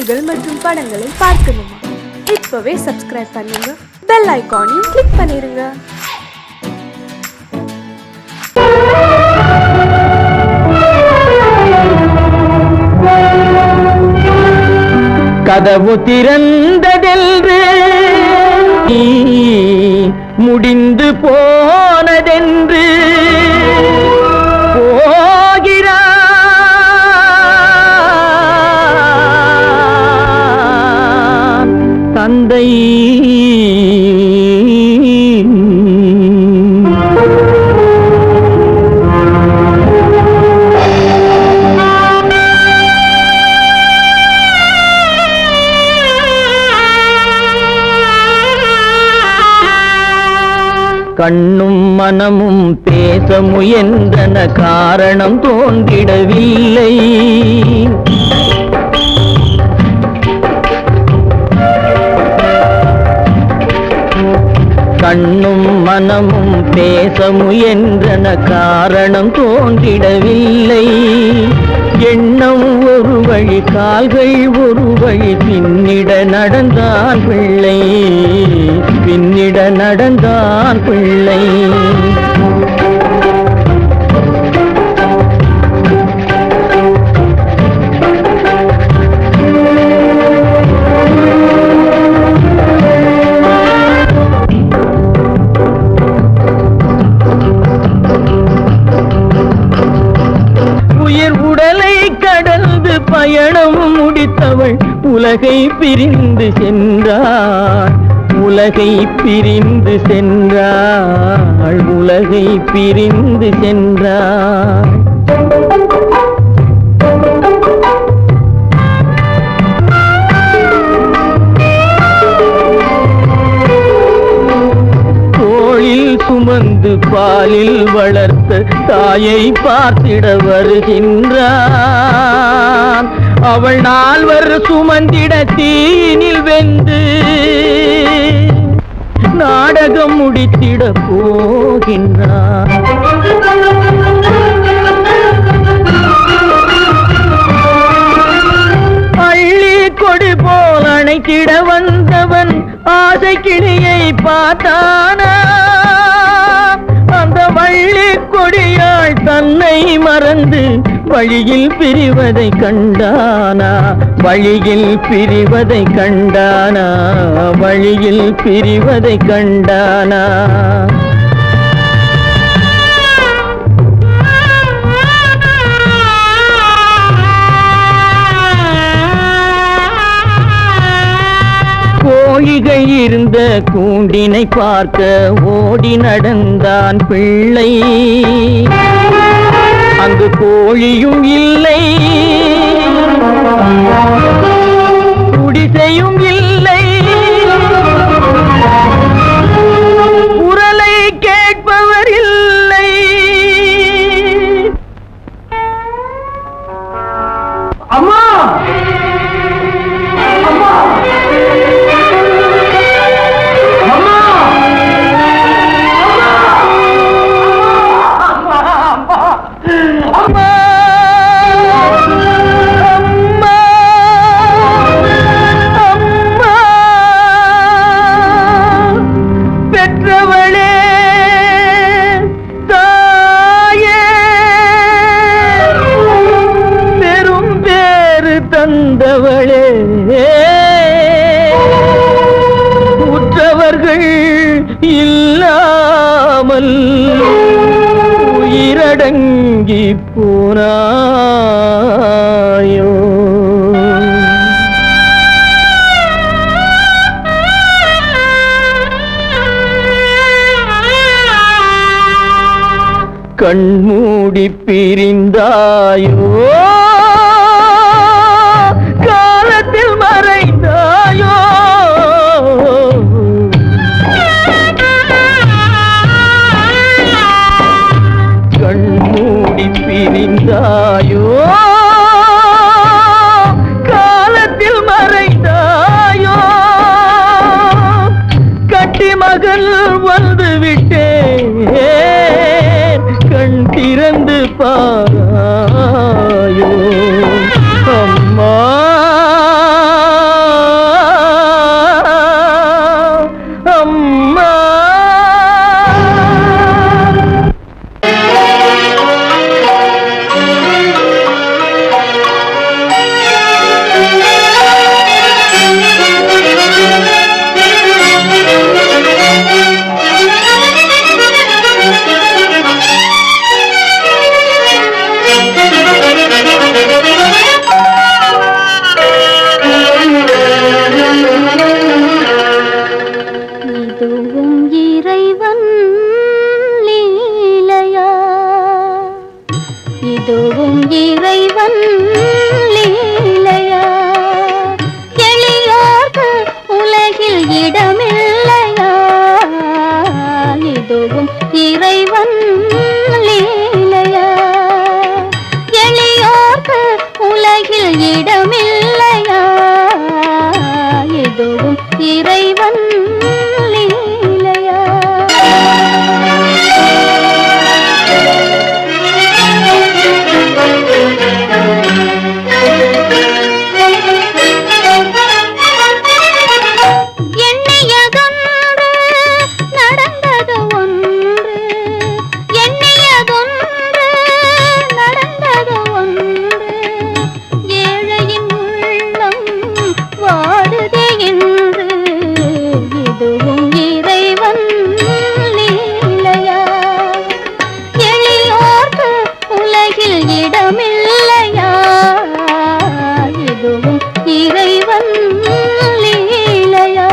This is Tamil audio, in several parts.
பாடல்கள் மற்றும் படங்களை பார்க்கணுமா? இப்பவே சப்ஸ்கிரைப் பண்ணுங்க, பெல் ஐகானையும் கிளிக் பண்ணிருங்க. கதவு திறந்ததென்று முடிந்து போனதென்று போகிறான் தந்தை. கண்ணும் மனமும் பேச முயன்றன, காரணம் தோன்றிடவில்லை. கண்ணும் மனமும் பேச முயன்றன, காரணம் தோன்றிடவில்லை. எண்ணம் ஒரு வழி, கால்கள் ஒரு வழி, பின்னிட நடந்தான் பிள்ளை, பின்னிட நடந்தான் பிள்ளை. பயணம் முடித்தவள் உலகை பிரிந்து சென்றாள், உலகை பிரிந்து சென்றாள், உலகை பிரிந்து சென்றாள். தோளில் சுமந்து பாலில் வளர்த்த தாயை பார்த்திட வருகின்றான். அவள் 4 சுமந்திட தீனில் வெந்து நாடகம் முடித்திட போகின்றான். அள்ளி கொடி போல் அணைத்திட வந்தவன் ஆசை கிளியை பார்த்தானா? அந்த வள்ளி கொடியாள் தன்னை மறந்து வழியில் பிரிவதை கண்டானா? வழியில் பிரிவதை கண்டானா? வழியில் பிரிவதை கண்டானா? கோழிகள் இருந்த கூண்டினை பார்க்க ஓடி நடந்தான் பிள்ளை. அங்கு கோழியும் இல்லை, குடிசையும் இல்லை, குரலை கேட்பவர் இல்லை. அம்மா, அம்மா, தந்தவளே, உற்றவர்கள் இல்லாமல் உயிரடங்கி போனாயோ. கண்மூடி பிரிந்தாயோ, காலத்தில் மறைந்தாயோ. கண்மூடி பிரிந்தாயோ, காலத்தில் மறைந்தாயோ. கட்டி மகள் வந்து விட்டேன், கண் திறந்து பாராயோ. இறைவன் லீலையா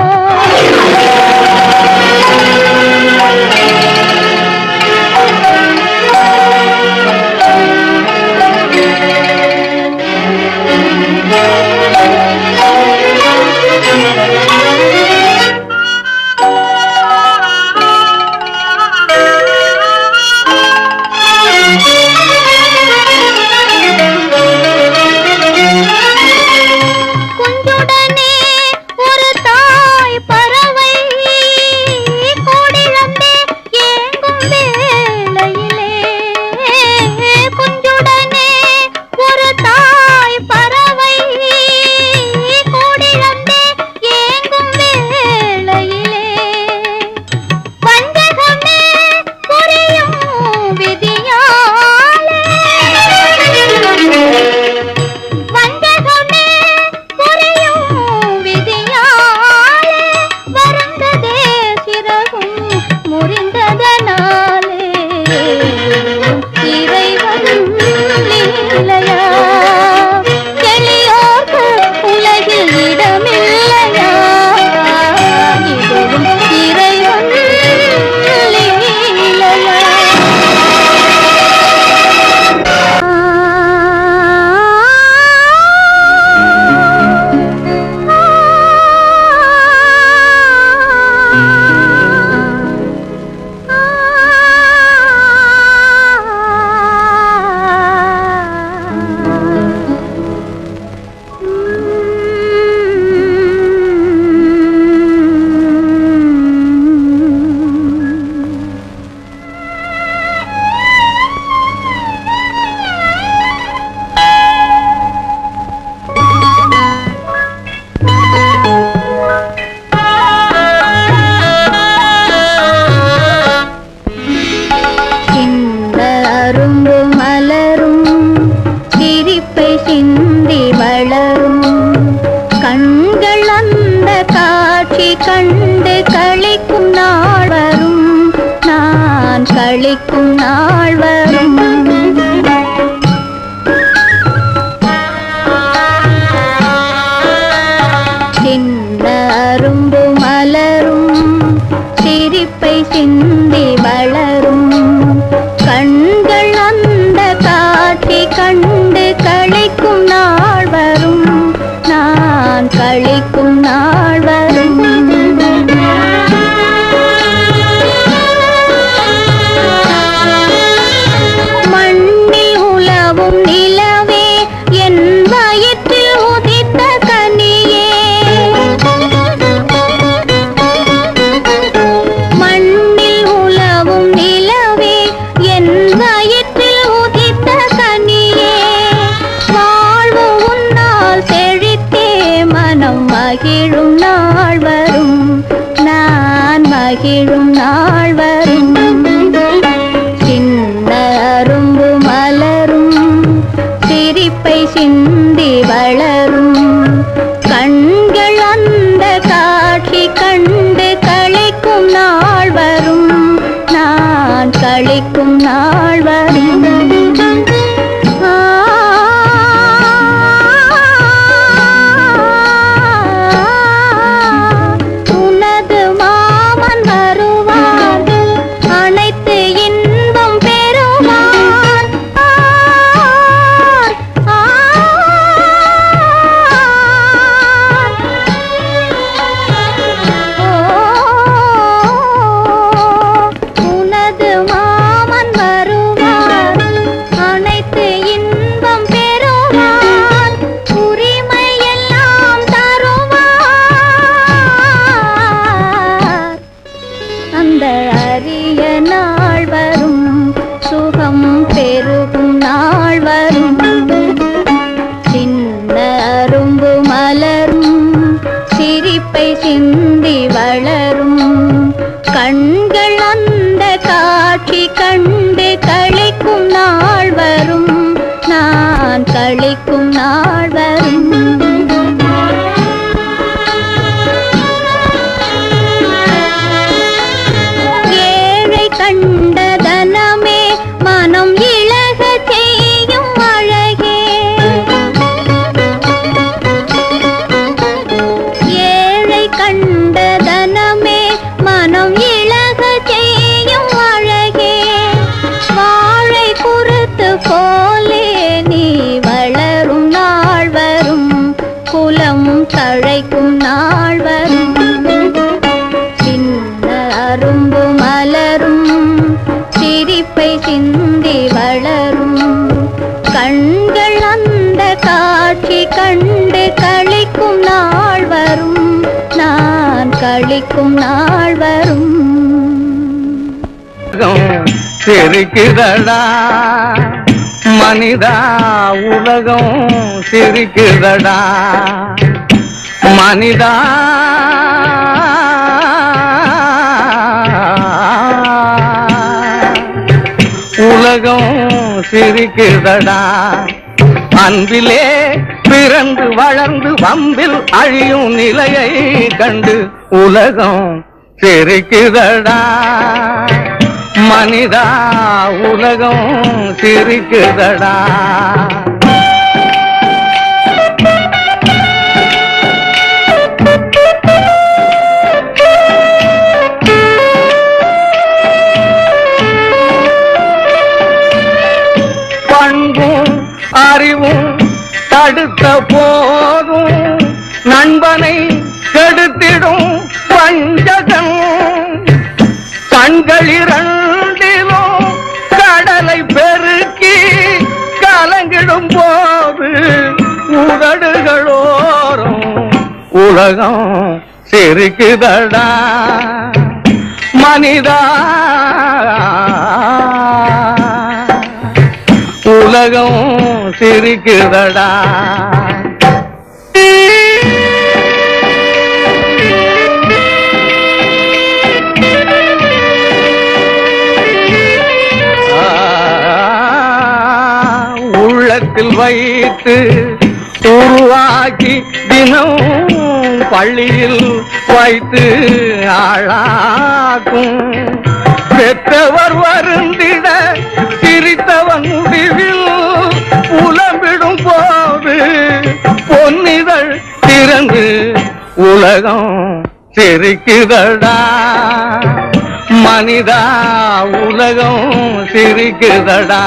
கண்டு களிக்கும் நாள் வரும், நான் களிக்கும் நாள் வரும். சின்ன அரும்பு மலரும், சிரிப்பை சிந்தி வளரும், கண்கள் அந்த காட்சி கண்டு களிக்கும் நாள் வரும், நான் களிக்கும் நாள் வரும். மண்ணில் உலவும் நிலவே, என் வயிற்றில் உதித்த கனியே, மண்ணில் உலவும் நிலவே, என் வயிற்றில் உதித்த கனியே, வாழ்வு உன்னால் செழித்தே மனம் மகிழும் நாள் வரும், நான் மகிழும் நாள் வரும். சின்ன அரும்பு மலரும், சிரிப்பை சிந்தி வளரும், கண்கள் அந்த காட்சி கண்டு களிக்கும் நாள் வரும், நான் களிக்கும் நாள் வரும். உனது மாமன் வருவார், அனைத்து இன்பம் பெறுவார். உனது மாமன் வருவார், அனைத்து இன்பம் பெறுவார், உரிமையெல்லாம் தருவார். அந்த அரிய நாள் வரும், சுகம் பெருகும் நாள் வரும். சின்ன அரும்பு மலரும், சிரிப்பை சிந்தி வளரும், கண்கள் அந்த காட்சி கண்டு களிக்கும் நாள் வரும், நான் களிக்கும் நாள் வரும். ஏழை கண்ட தனமே, மனம் இழக செய்யும் அழகே, மனம் தழைக்கும் நாள் வரும். சின்ன அரும்பு மலரும் சிரிப்பை சிந்தி வளரும். கண்கள் அந்த காட்சி கண்டு களிக்கும் நாள் வரும். நான் களிக்கும் நாள் வரும். சிரிக்குதடா மனிதா, உலகம் சிரிக்குதடா மனிதா. உலகம் சிரிக்குதடா. அன்பிலே பிறந்து வளர்ந்து வம்பில் அழியும் நிலையை கண்டு உலகம் சிரிக்குதடா மனிதா. உலகம் சிரிக்குதடா. பண்பும் அறிவும் தடுத்த போதும் நண்பனை கெடுத்திடும் வஞ்சகன். கண்களிரண்டிலும் கடலை பெருக்கி கலங்கிடும் போது உதடுகளோரும் உலகம் சிரிக்குதடா மனிதா. உலகம் சிரிக்குதடா. உள்ளத்தில் வைத்து உருவாக்கி தினம் பள்ளியில் வைத்து ஆளாக்கும். பெற்றவர் வருந்திட சிரித்தவன் முடிவில் புலம்பிடும் போது பொன்னிதழ் திறந்து உலகம் சிரிக்குதடா மனிதா. உலகம் சிரிக்குதடா.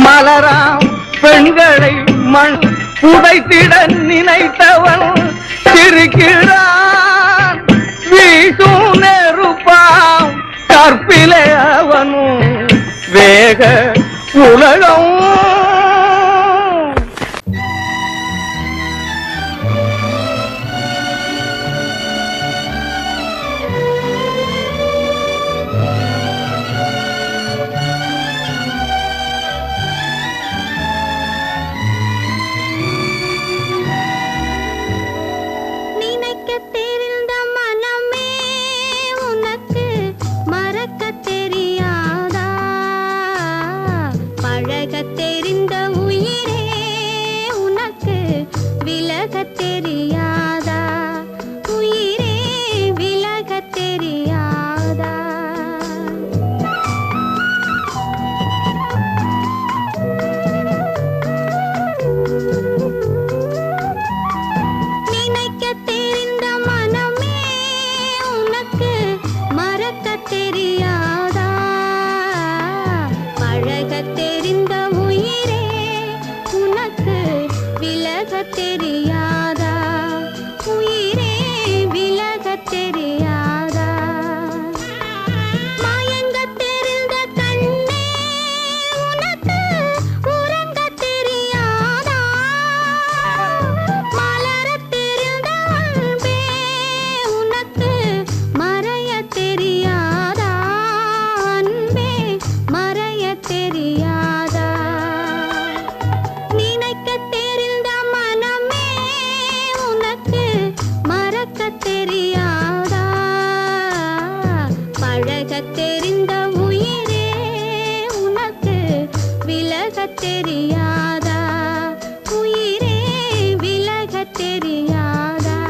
மலராம் பெண்களை மண் புதைத்திட நினைத்தவன் சிரிக்கிறான். வீசும் நெருப்பாம் கற்பிலே அவனும் வேக உலகம். தெரியாதா உயிரே விலகத் தெரியாதா.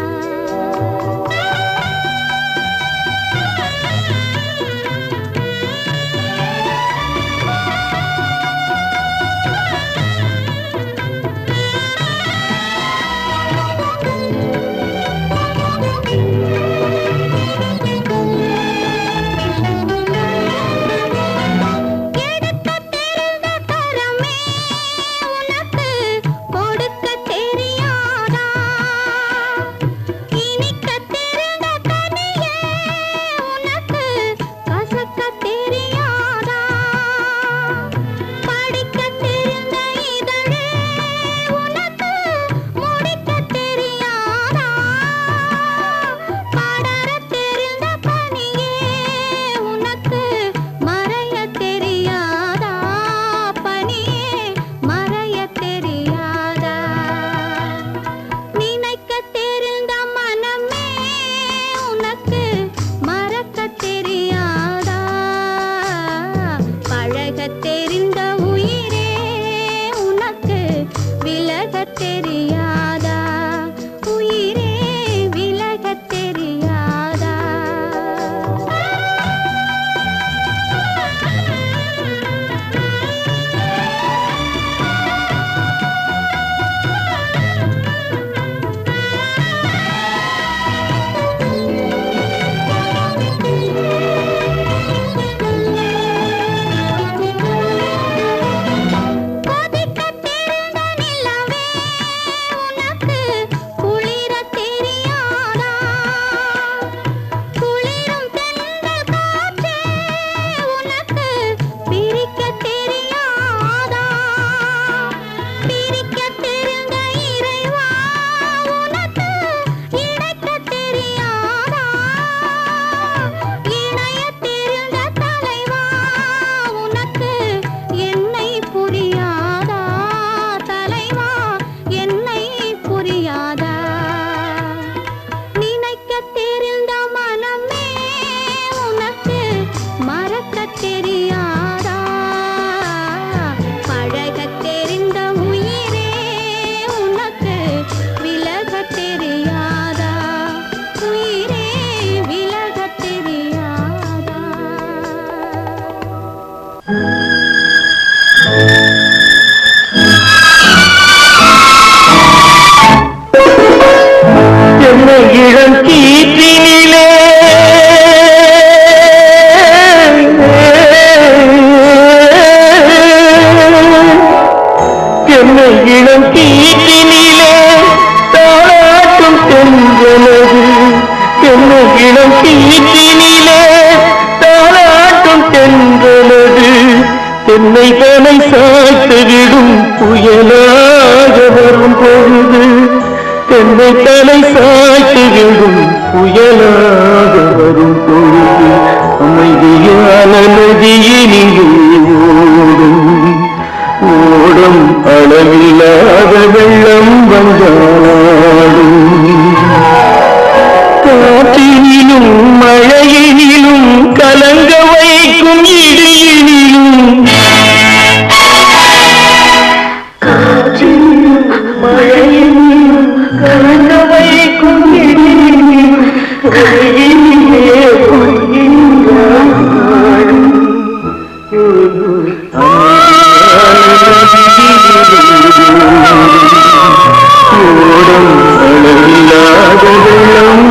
இளம் கீற்றினிலே தாலாட்டும் தென்றலது தென்னை தலை சாய்த்துவிடும் புயலாக வரும் பொழுது தென்னை தலை சாய்த்துவிடும் புயலாக வரும் பொழுது அமைதியான நதியினிலே ஓடும் ஓடும் அளவில்லாத வெள்ளம் வந்தாடும் காற்றினிலும் மழையினிலும் கலங்க வைக்கும் இடியினிலும் காற்றினிலும் மழையினிலும் கலங்க வைக்கும் இடியினிலும் பொய்யினிலே பொய்யினாடும் ஓடும் அளவில்லாத வெள்ளம்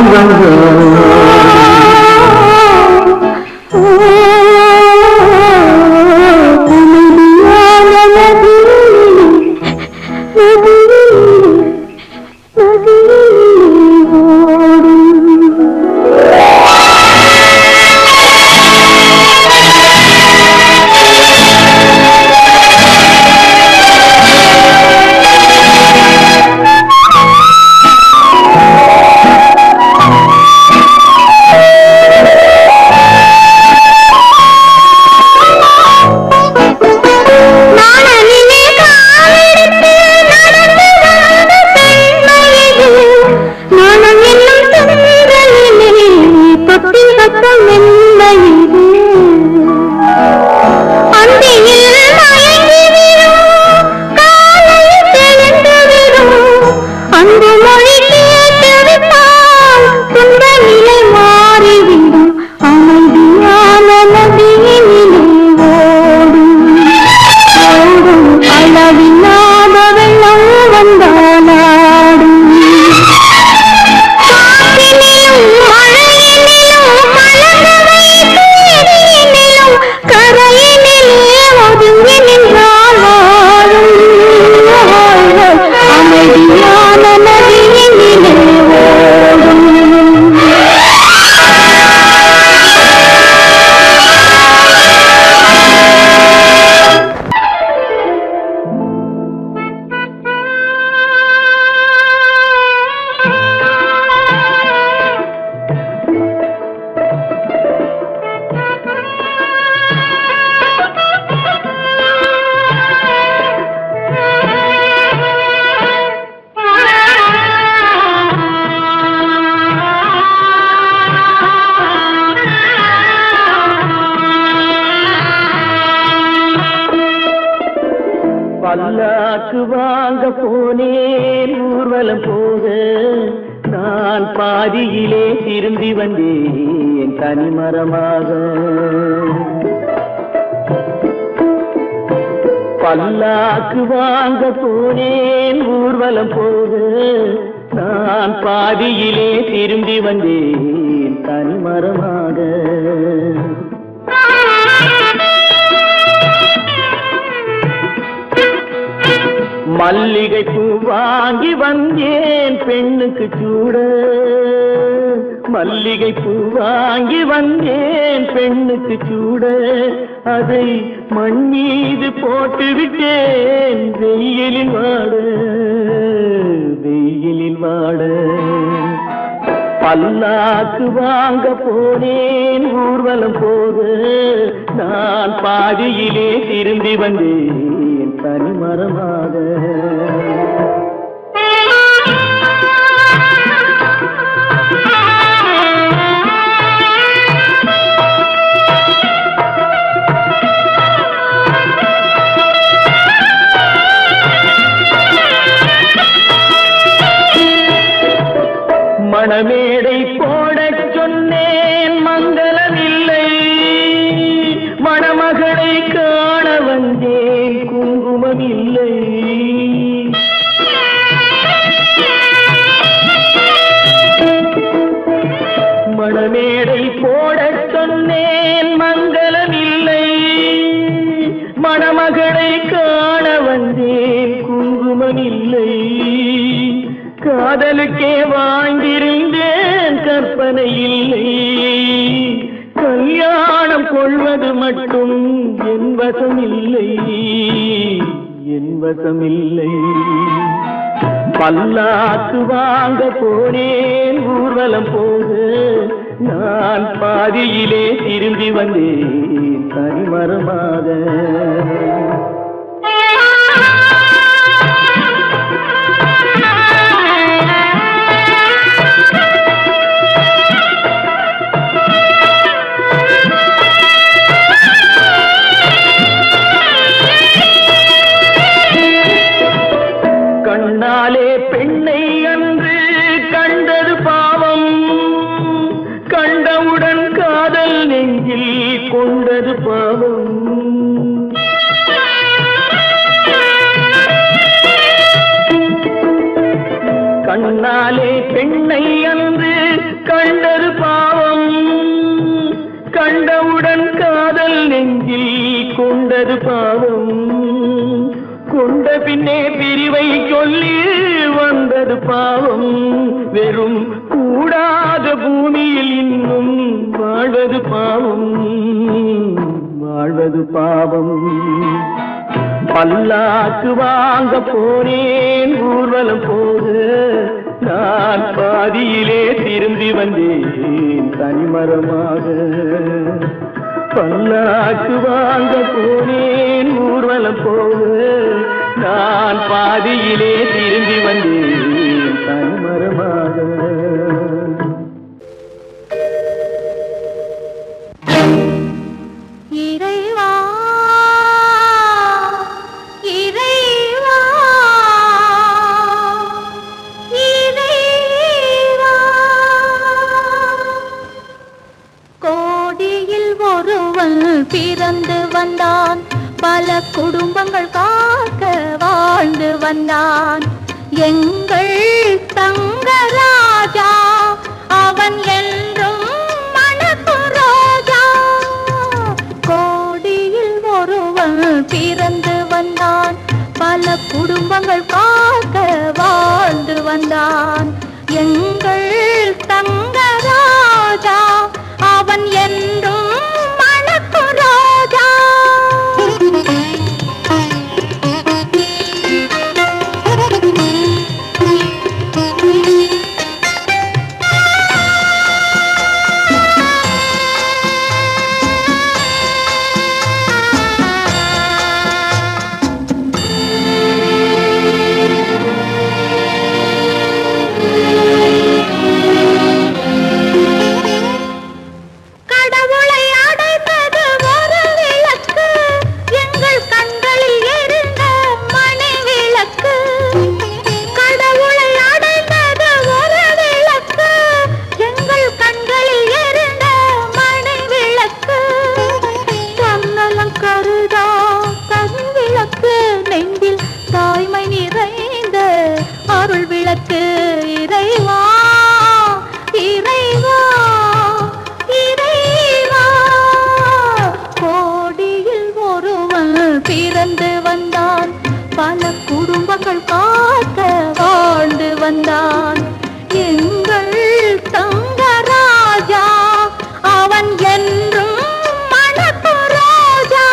பல்லாக்கு வாங்க போனேன் ஊர்வலம் போக நான் பாதியிலே திரும்பி வந்தேன் தனிமரமாக பல்லாக்கு வாங்க போனேன் ஊர்வலம் போக நான் பாதியிலே திரும்பி வந்தேன் தனிமரமாக மல்லிகை பூ வாங்கி வந்தேன் பெண்ணுக்கு சூட மல்லிகை பூ வாங்கி வந்தேன் பெண்ணுக்கு சூட அதை மண் மீது போட்டு விட்டேன் வெயிலில் வாட பல்லாக்கு வாங்க போனேன் ஊர்வலம் போக நான் பாதியிலே திரும்பி வந்தேன் தனிமரமாக மணமேடை போடச் சொன்னேன் மங்களமில்லை மணமகளை காண வந்தேன் குங்குமமில்லை மணமேடை போடச் சொன்னேன் மங்களமில்லை மணமகளை காண வந்தேன் குங்குமமில்லை காதலுக்கே வாங்கியிருந்தேன் கற்பனை இல்லை மட்டும் என் வசமில்லை, என் வசமில்லை. பல்லாக்கு வாங்க போனேன் ஊர்வலம் போக, நான் பாதியிலே திரும்பி வந்தேன் தனிமரமாக. கண்ணாலே பெண்ணை அன்று கண்டது பாவம், கண்டவுடன் காதல் நெஞ்சில் கொண்டது பாவம். கண்ணாலே பெண்ணை அன்று கண்டது பாவம், கண்டவுடன் காதல் நெஞ்சில் கொண்டது பாவம். கொண்ட பின்னே பிரிவை சொல்லி வந்தது பாவம். வெறும் கூடாத பூமியில் இன்னும் வாழ்வது பாவம், வாழ்வது பாவம். பல்லாக்கு வாங்க போனேன் ஊர்வலம் போக, நான் பாதியிலே திரும்பி வந்தேன் தனிமரமாக. பல்லாக்கு வாங்க போனேன் ஊர்வலம் போக, நான் பாதியிலே திரும்பி வந்தேன் தனிமரமாக. இறைவா இறைவா இறைவா, கோடியில் ஒருவன் பிறந்து வந்தான், பல குடும்பங்கள் காக்க வாழ்ந்து வந்தான். எங்கள் தங்கராஜா அவன் என்றும் மணக்கும் ரோஜா. கோடியில் ஒருவன் பிறந்து வந்தான், பல குடும்பங்கள் காக்க வாழ்ந்து வந்தான். எங்கள் தங்கராஜா அவன் என்றும் மணக்கும் ரோஜா. இறைவா இறைவா இறைவா, கோடியில் ஒருவன் பிறந்து வந்தான், பல குடும்பங்கள் காக்க வாழ்ந்து வந்தான். எங்கள் தங்கராஜா அவன் என்றும் மணக்கும் ரோஜா.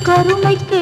கருமைக்கு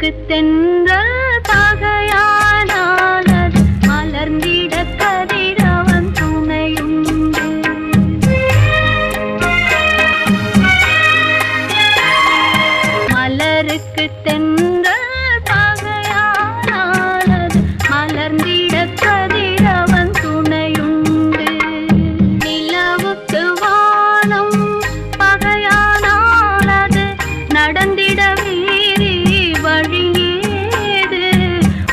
மலருக்கு தென்றல் பகையானால் அது மலர்ந்திட கதிரவன் துணையுண்டு. மலருக்கு தென்றல் பகையானால் அது மலர்ந்திட கதிரவன் துணையுண்டு. நிலவுக்கு வானம் பகையானால் அது நடந்திட வீரி வழியேது.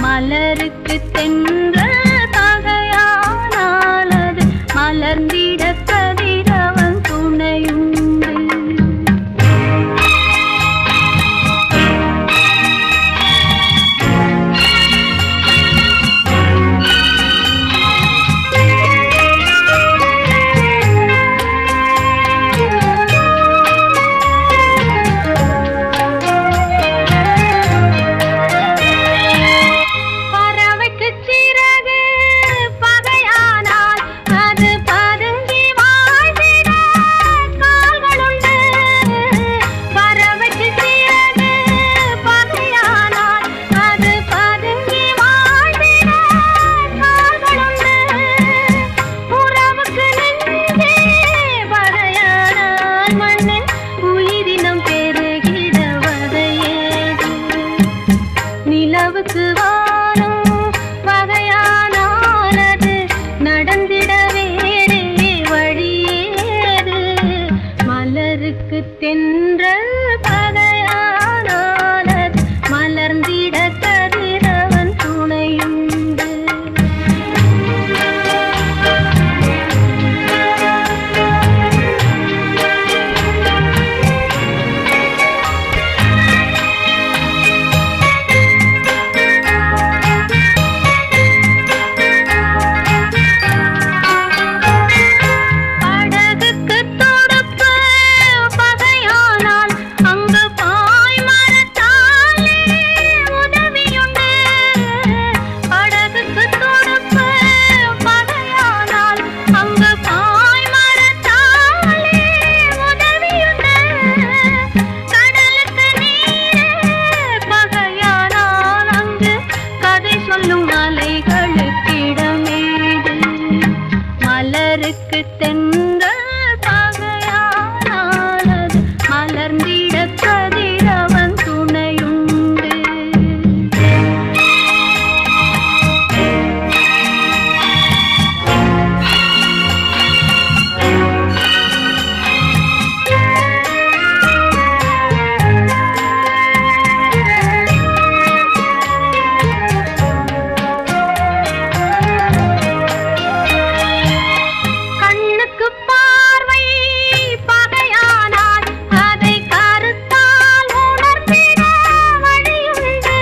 மலருக்கு தென்றல் பகையானால் அது மலர்ந்திட கதிரவன் துணையுண்டு. பறவைக்கு சிறகு பகையானால் அது பதுங்கி வாழ்ந்திட கால்களுண்டு. பறவைக்கு சிறகு பகையானால் அது பதுங்கி வாழ்ந்திட கால்களுண்டு. உறவுக்கு நெஞ்சே பகையானால் மண்ணின் உயிரினம் பெருகிட வதையேது. நிலவுக்கு வானம் பகையானால் அது நடந்திட வேறே வழியேது. மலருக்கு தென்றல் பகையானால் அது மலர்ந்திட கதிரவன் துணையுண்டு. படகுக்கு தொடுப்பு பகையானால் அங்கு பாய்மரத்தாலே உதவியுண்டு. படகுக்கு தொடுப்பு பகையானால் அங்கு பாய்மரத்தாலே உதவியுண்டு. கடலுக்கு நீரே பகையானால் அங்கு கதை சொல்லும் அலைகளுக்கிடமேது. மலருக்கு தென்றல் பகையானால் அது மலர்ந்திட கதிரவன் துணையுண்டு. கண்ணுக்கு பார்வை பகையானால் அதை கருத்தால் உணர்ந்திட வழியுண்டு.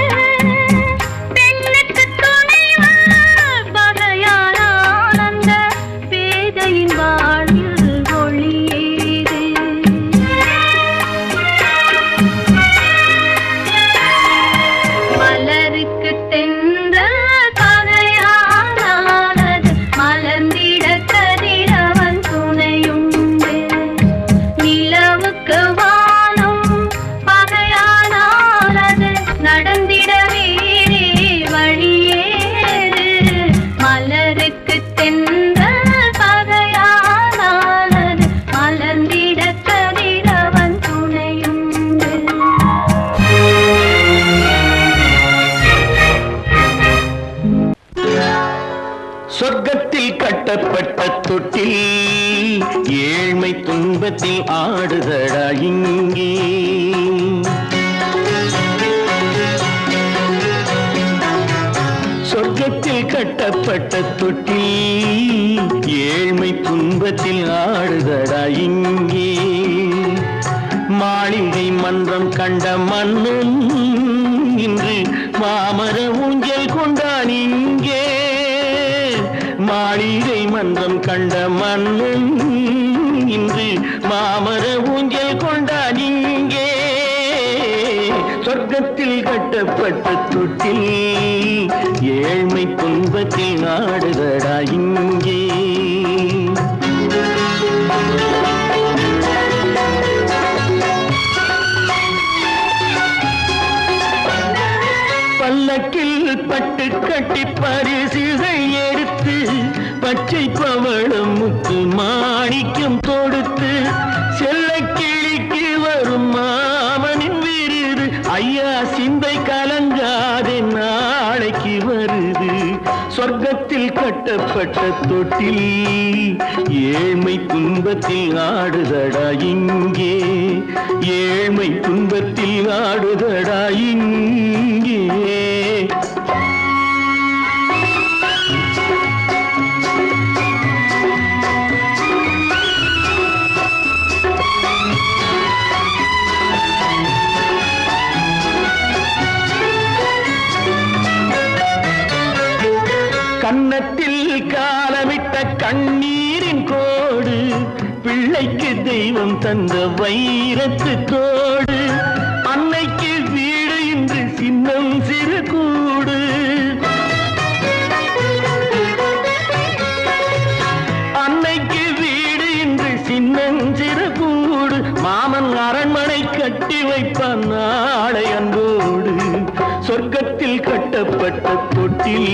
பெண்ணுக்கு துணைவன் பகையானால் அந்த பேதையின் வாழ்வில் ஒளியேது. மலருக்கு தென்றல் பகையானால் அது மலர்ந்திட கதிரவன் துணையுண்டு. நிலவுக்கு வானம் பகையானால் அது நடந்திட வேறே வழியேது. மலருக்கு தென்றல் பகையானால் அது மலர்ந்திட கதிரவன் துணையுண்டு. சொர்க்கத்தில் கட்டப்பட்ட தொட்டில் ஏழ்மை துன்பத்தில் ஆடுதடா இங்கே. சொர்க்கத்தில் கட்டப்பட்ட தொட்டில் ஏழ்மை துன்பத்தில் ஆடுதடா இங்கே. மாளிகை மன்றம் கண்ட மன்னன் இன்று மாமர ஊஞ்சல் கொண்டான் இங்கே. மாளிகை மன்றம் கண்ட மன்னன் இன்று மாமர ஊஞ்சல் கொண்டான் இங்கே. சொர்க்கத்தில் கட்டப்பட்ட தொட்டில் ஏழ்மை துன்பத்தில் ஆடுதடா இங்கே. பொட்டு கட்டி பரிசுகள் எடுத்து பச்சை பவளம் முத்து மாணிக்கம் தொடுத்து செல்ல கிளிக்கு வரும் மாமனின் விருது ஐயா சிந்தை கலங்காதே நாளைக்கு வருது சொர்க்கத்தில் கட்டப்பட்ட தொட்டில் ஏழ்மை துன்பத்தில் ஆடுதடா இங்கே ஏழ்மை துன்பத்தில் ஆடுதடா இங்கே கன்னத்தில் காலமிட்ட கண்ணீரின் கோடு பிள்ளைக்கு தெய்வம் தந்த வைரத்து தோடு அன்னைக்கு வீடு இன்று சின்னம் சிறு கூடு அன்னைக்கு வீடு இன்று சின்னம் சிறு கூடு மாமன் அரண்மனை கட்டி வைப்பான் நாளை அன்போடு சொர்க்கத்தில் கட்டப்பட்ட தொட்டில்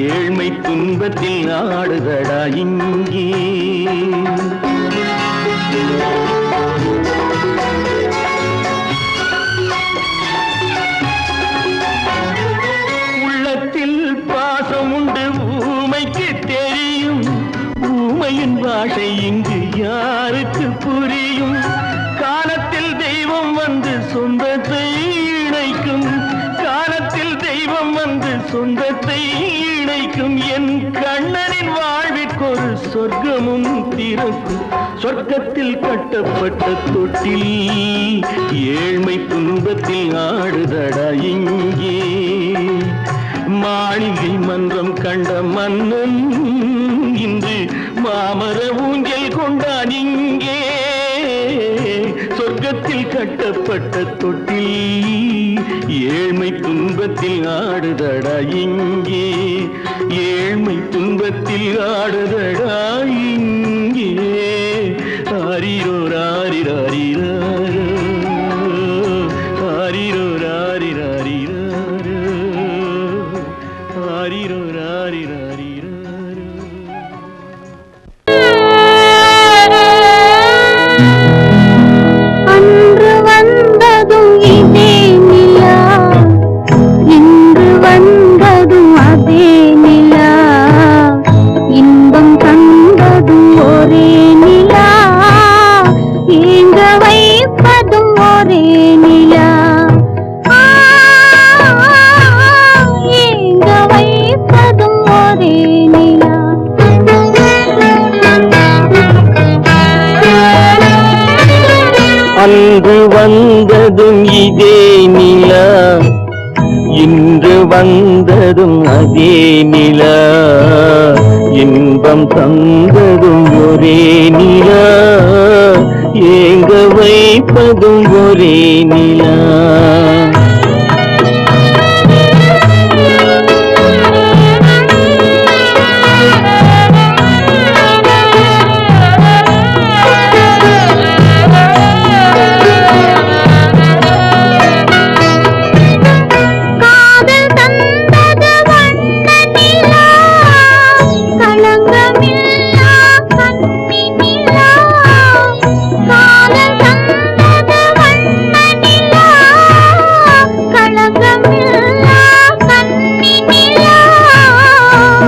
ஏழ்மை துன்பத்தில் ஆடுதடா இங்கே உள்ளத்தில் பாசம் உண்டு ஊமைக்கு தெரியும் ஊமையின் பாஷை இங்கு யாருக்கு புரியும் காலத்தில் தெய்வம் வந்து சொந்தத்தை இணைக்கும் காலத்தில் தெய்வம் வந்து சொந்தத்தை இணைக்கும் என் கண்ணனின் வாழ்விற்கொரு சொர்க்கமும் திறக்கும் சொர்க்கத்தில் கட்டப்பட்ட தொட்டில் ஏழ்மை துன்பத்தில் ஆடுதடா இங்கே மாளிகை மன்றம் கண்ட மன்னன் இன்று மாமர ஊஞ்சல் கொண்டான் இங்கே சொர்க்கத்தில் கட்டப்பட்ட தொட்டில் ஏழ்மை துன்பத்தில் ஆடுதடா இங்கே ஏழ்மை துன்பத்தில் ஆடுதடா இங்கே ஆரிரோ ராரிராரிரோ ஆரிரோ ராரிராரிரோ ஆரிரோ ராரிராரிரோ அன்று வந்ததும் இதே நிலா இன்று வந்ததும் அதே நிலா இன்பம் தந்ததும் ஒரே நிலா ஏங்க வைப்பதும் ஒரே நிலா ஏங்க வைப்பதும் ஒரே நிலா அன்று வந்ததும் இதே நிலா இன்று வந்ததும் அதே நிலா இன்பம் தந்ததும் ஒரே நிலா ஏங்க வைப்பதும் ஒரே நிலா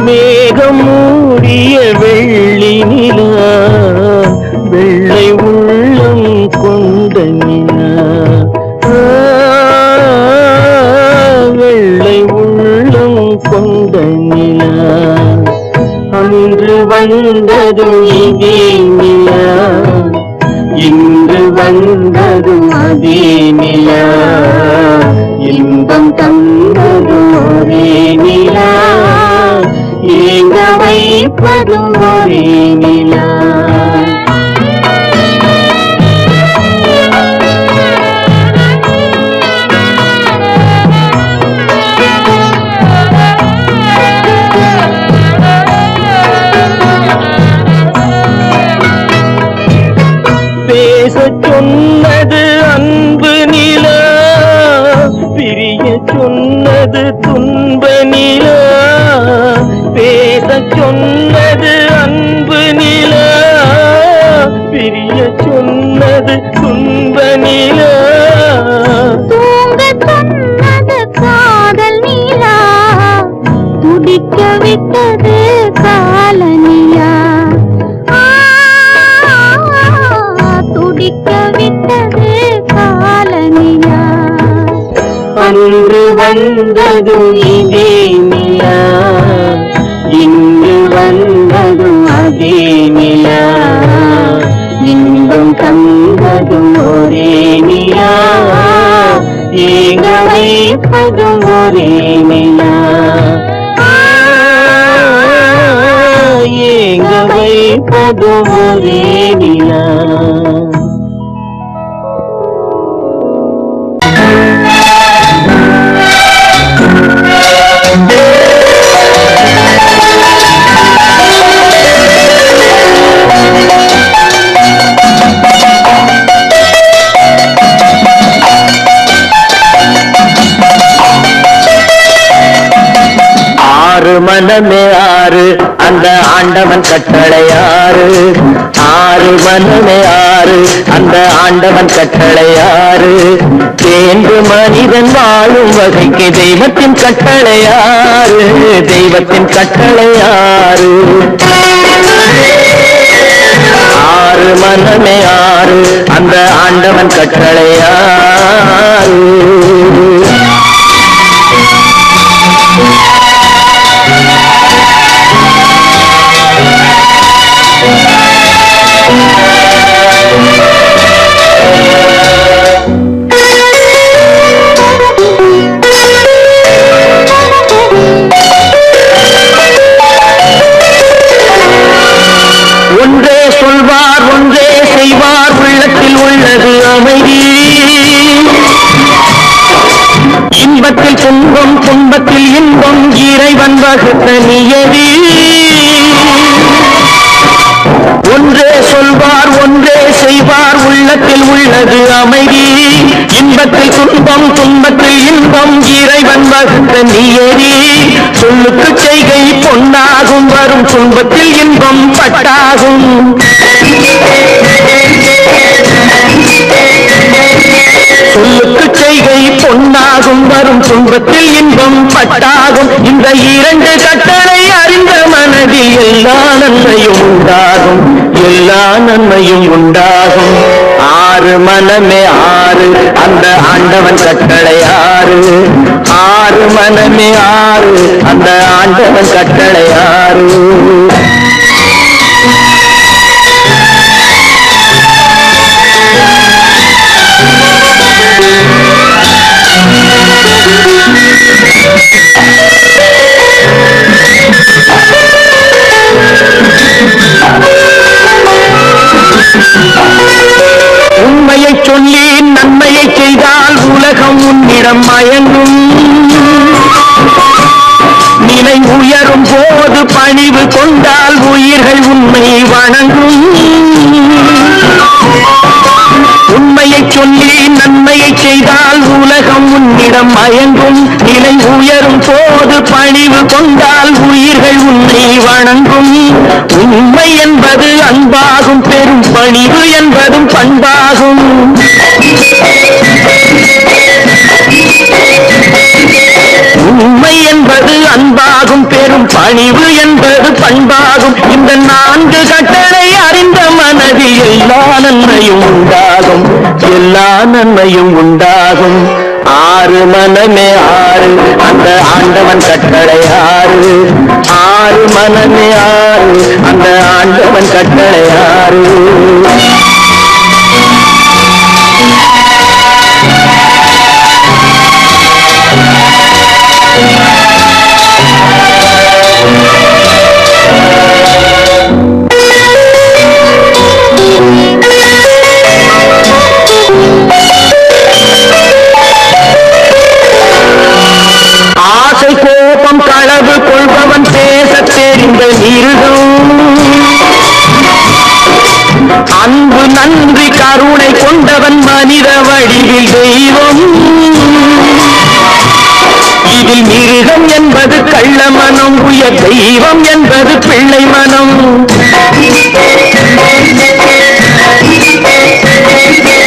மேகம் மூடிய வெள்ளி நிலா வெள்ளை உள்ளம் கொண்ட நிலா வெள்ளை உள்ளம் கொண்ட நிலா அன்று வந்ததும் இதே நிலா இன்று வந்ததும் அதே நிலா இன்பம் தந்ததும் ஒரே நிலா ஏங்க வைப்பதும் ஒரே நிலா பேசச் சொன்னது அன்பு நிலா பிரிய சொன்னது துன்ப சொன்னது அன்பு நிலா, பிரிய சொன்னது துன்ப நிலா. தூங்க சொன்னது காதல் நிலா, துடிக்க விட்டது கால நிலா. துடிக்க விட்டது கால நிலா. அன்று வந்ததும் இதே நிலா, இன்று வந்ததும் அதே நிலா. இன்பம் தந்ததும் ஒரே நிலா, ஏங்க வைப்பதும் ஒரே நிலா. ஏங்க வைப்பதும் ஒரே நிலா. மனமே ஆறு அந்த ஆண்டவன் கட்டளையாறு. ஆறு மனமே ஆறு அந்த ஆண்டவன் கட்டளையாறு. தேர்ந்து மனிதன் வாழும் வகைக்கு தெய்வத்தின் கட்டளையாறு. தெய்வத்தின் கட்டளையாறு. ஆறு மனமே ஆறு அந்த ஆண்டவன் கட்டளையாறு. ஒன்றே சொல்வார் ஒன்றே செய்வார், உள்ளத்தில் உள்ளது அமைதி. இன்பத்தில் துன்பம் துன்பத்தில் இன்பம், இறைவன் வகுத்த நியதி. ஒன்றே சொல்வார் ஒன்றே செய்வார், உள்ளத்தில் உள்ளது அமைதி. இன்பத்தில் துன்பம் துன்பத்தில் இன்பம், இறைவன் வகுத்த நியதி. சொல்லுக்கு செய்கை பொன்னாகும், வரும் துன்பத்தில் இன்பம் பட்டாகும். சொல்லுக்கு செய்கை பொன்னாகும், வரும் துன்பத்தில் இன்பம் பட்டாகும். இந்த இரண்டு கட்டளை அறிந்த மனதில் எல்லா நன்மையும் உண்டாகும். எல்லா நன்மையும் உண்டாகும். ஆறு மனமே ஆறு அந்த ஆண்டவன் கட்டளையாறு. ஆறு மனமே ஆறு அந்த ஆண்டவன் கட்டளையாறு. உண்மையை சொல்லி நன்மையை செய்தால் உலகம் உன்னிடம் மயங்கும். நிலை உயரும் போது பணிவு கொண்டால் உயிர்கள் உண்மை வணங்கும். உண்மையை சொல்லி நன்மையை செய்தால் உலகம் உன்னிடம் மயங்கும். நிலை உயரும் போது பணிவு கொண்டால் உயிர்கள் உன்னை வணங்கும். உண்மை என்பது அன்பாகும், பெரும் பணிவு என்பதும் பண்பாகும். உண்மை என்பது அன்பாகும், பெரும் பணிவு என்பது பண்பாகும். இந்த நான்கு கட்டளை அறிந்த மனதில் எல்லா நன்மையும் உண்டாகும். எல்லா நன்மையும் உண்டாகும். ஆறு மனமே ஆறு அந்த ஆண்டவன் கட்டளையாறு. ஆறு மனமே ஆறு அந்த ஆண்டவன் கட்டளையாறு. ஆசை கோபம் களவு கொள்பவன் பேச தெரிந்த மிருகம். அன்பு நன்றி கருணை கொண்டவன் மனித வடிவில் தெய்வம். இது உலகில் மிருகம் என்பது கள்ள மனம், உயர் தெய்வம் என்பது பிள்ளை மனம்.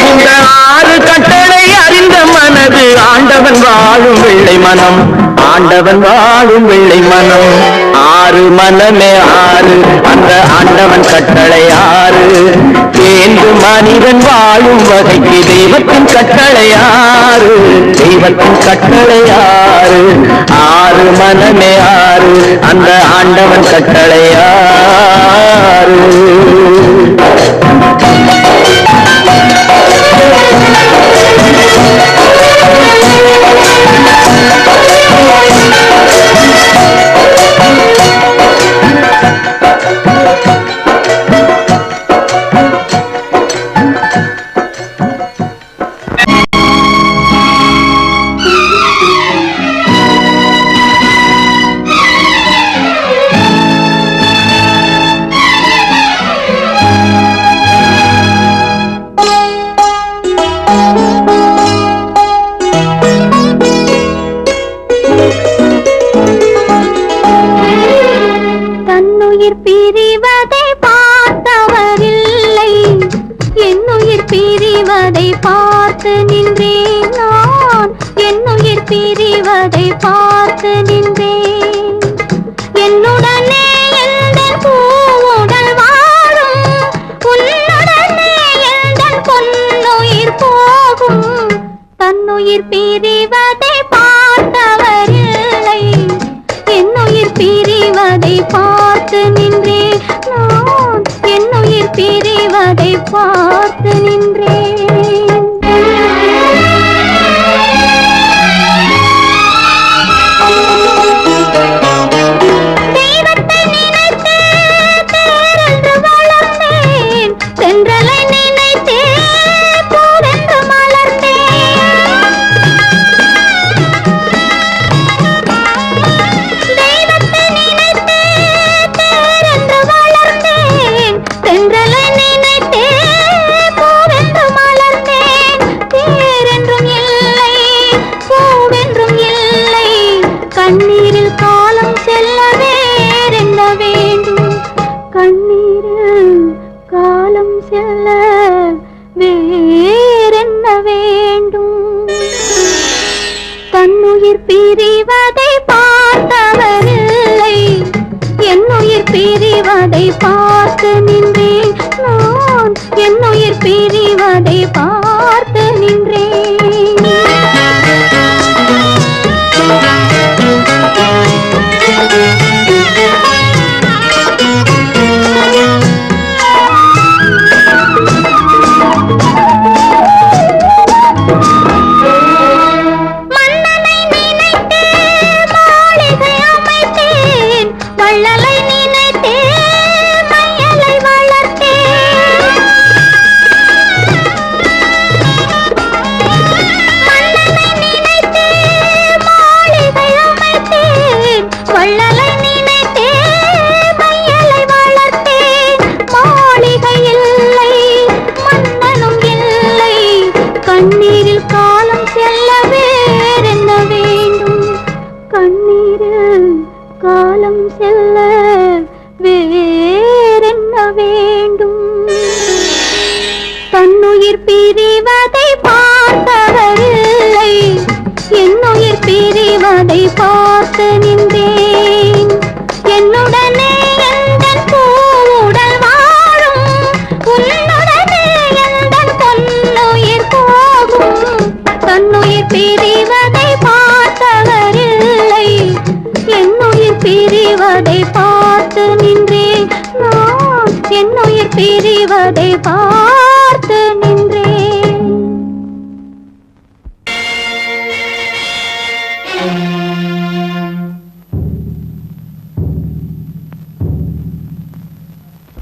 இந்த ஆறு கட்டளை அறிந்த மனது ஆண்டவன் வாழும் வெள்ளை மனம், ஆண்டவன் வாழும் வெள்ளை மனம். ஆறு மனமே ஆறு, அந்த ஆண்டவன் கட்டளை ஆறு. தேர்ந்து மனிதன் வாழும் வகைக்கு தெய்வத்தின் கட்டளை ஆறு, தெய்வத்தின் கட்டளை ஆறு. ஆறு மனமே ஆறு, அந்த ஆண்டவன் கட்டளை ஆறு.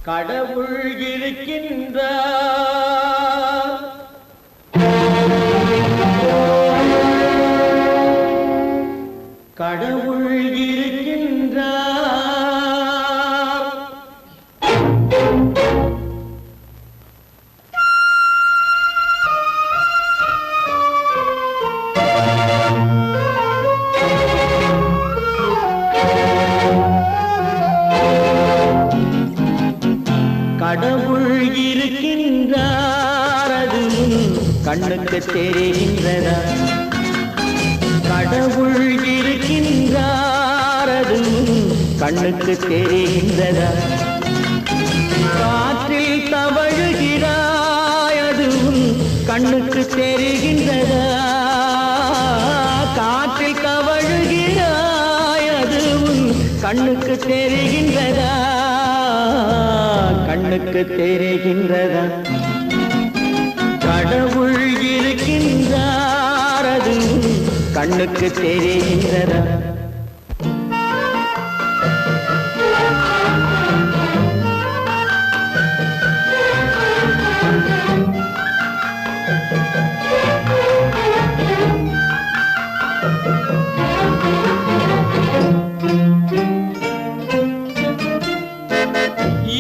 கடவுள் இருக்கின்றார், கடவுள் இருக்கின்றார். கடவுள் இருக்கின்றார் அது உன் கண்ணுக்கு தெரிகின்றதா? கடவுள் இருக்கின்றார் அது உன் கண்ணுக்கு தெரிகின்றதா? காற்றில் தவழுகிறாய் அது உன் கண்ணுக்கு தெரிகின்றதா? காற்றில் தவழுகிறாய் அது உன் கண்ணுக்கு தெரிகின்றதா? கண்ணுக்கு தெரிகின்றதா? கடவுள் இருக்கின்றார் அது உன் கண்ணுக்கு தெரிகின்றதா?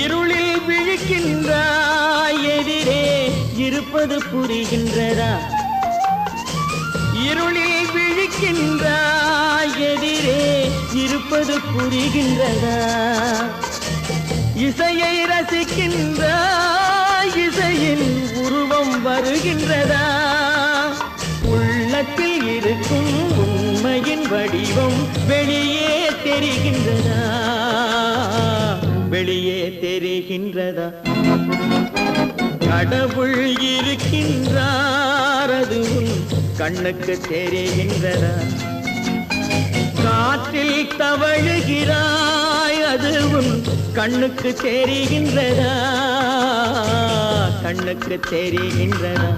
இருளில் விழிக்கின்றாய் எதிரே இருப்பது புரிகின்றதா? இருளில் விழிக்கின்றாய் எதிரே இருப்பது புரிகின்றதா? இசையை ரசிக்கின்றாய் இசையின் உருவம் வருகின்றதா? உள்ளத்தில் இருக்கும் உண்மையின் வடிவம் வெளியே தெரிகின்றதா? வெளியே தெரிகின்றதா? கடவுள் இருக்கின்றார் அது உன் கண்ணுக்கு தெரிகின்றதா? காற்றில் தவழுகிறாய் அது உன் கண்ணுக்கு தெரிகின்றதா? கண்ணுக்கு தெரிகின்றதா?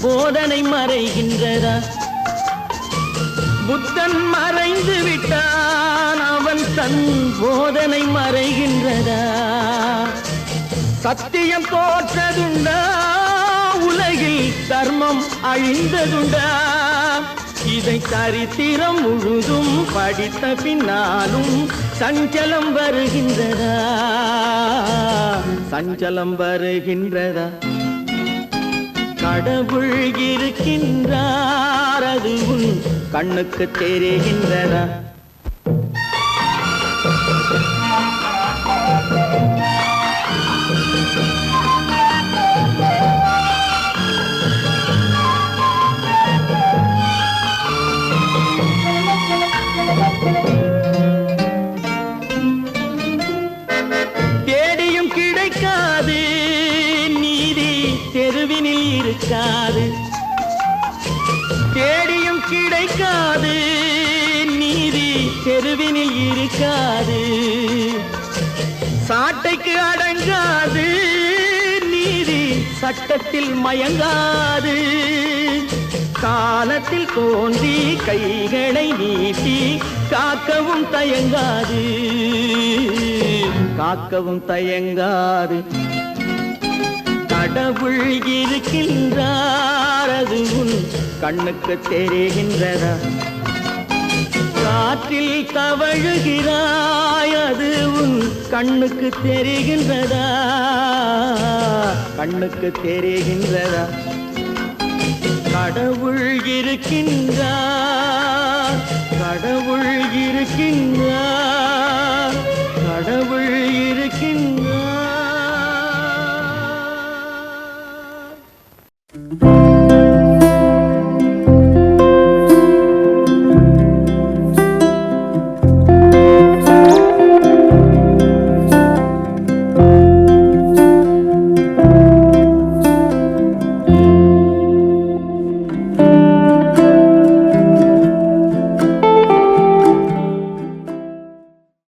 போதனை மறைகின்றதா? புத்தன் மறைந்து விட்டான் அவன் தன் போதனை மறைகின்றதா? சத்தியம் தோற்றதுண்டா? உலகில் தர்மம் அழிந்ததுண்டா? இதை சரித்திரம் முழுதும் படித்த பின்னாலும் சஞ்சலம் வருகின்றதா? சஞ்சலம் வருகின்றதா? கடவுள் இருக்கின்றார் அது உன் கண்ணுக்கு தெரிகின்றதா? தேடியும் கிடைக்காது நீதி தெருவினில் இருக்காது. தேடியும் கிடைக்காது நீதி தெருவினில் இருக்காது. சாட்டைக்கு அடங்காது நீதி சட்டத்தில் மயங்காது. காலத்தில் தோன்றி கைகளை நீட்டி காக்கவும் தயங்காது. காக்கவும் தயங்காது. கடவுள் இருக்கின்றார் அது உன் கண்ணுக்கு தெரிகின்றதா? காற்றில் தவழுகிறாய் அது உன் கண்ணுக்கு தெரிகின்றதா? கண்ணுக்கு தெரிகின்றதா? கடவுள் இருக்கின்றார். கடவுள் இருக்கின்றார்.